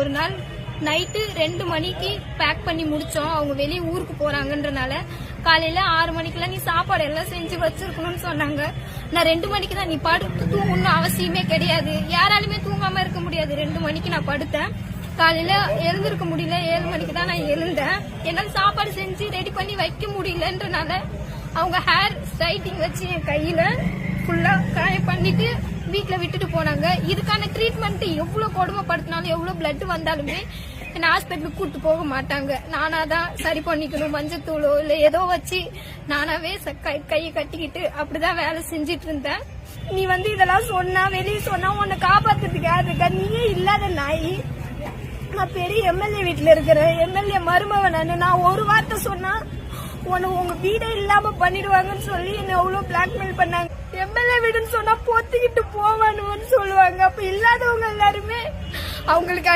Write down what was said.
ஒரு நாள் நைட்டு 2 மணிக்கு பேக் பண்ணி முடிச்சோம். அவங்க வெளியே ஊருக்கு போறாங்கன்றனால காலையில 6 மணிக்கெல்லாம் நீ சாப்பாடு எல்லாம் செஞ்சு வச்சிருக்கணும்னு சொன்னாங்க. நான் 2 மணிக்கு தான், நீ படுத்து தூங்கணும்னு அவசியமே கிடையாது, யாராலுமே தூங்காம இருக்க முடியாது. 2 மணிக்கு நான் படுத்தேன். காலையில எழுந்திருக்க முடியல, 7 மணிக்கு தான் நான் எழுந்தேன். என்னால சாப்பாடு செஞ்சு ரெடி பண்ணி வைக்க முடியலன்றனால அவங்க ஹேர் ஸ்ட்ரைட்டிங் வச்சு என் கையில ஃபுல்லா காய பண்ணிட்டு வீட்டுல விட்டுட்டு போனாங்க. இதுக்கான ட்ரீட்மெண்ட் எவ்வளவு கொடுமைப்படுத்தினாலும் எவ்வளவு பிளட் வந்தாலுமே என்ன ஹாஸ்பிட்டலுக்கு கூட்டு போக மாட்டாங்க. நானாதான் சரி பண்ணிக்கணும், மஞ்சத்தூளோ இல்ல ஏதோ வச்சு நானாவே கையை கட்டிக்கிட்டு அப்படிதான் வேலை செஞ்சிட்டு இருந்தேன். நீ இதெல்லாம் சொன்னா வெளியே சொன்னா உன்னை காப்பாத்துறதுக்கு யாரு இருக்கா? நீயே இல்லாத நாய். நான் பெரிய எம்எல்ஏ வீட்டுல இருக்கிறேன், எம்எல்ஏ மருமவன். நான் ஒரு வார்த்தை சொன்னா உங்க வீடே இல்லாம பண்ணிடுவாங்கன்னு சொல்லி என்ன எவ்வளவு பிளாக்மெயில் பண்ணாங்க. எம்எல்ஏ வீடுன்னு சொன்னா பொத்திக்கிட்டு போவானுன்னு சொல்லுவாங்க. அப்ப இல்லாதவங்க எல்லாருமே அவங்களுக்கு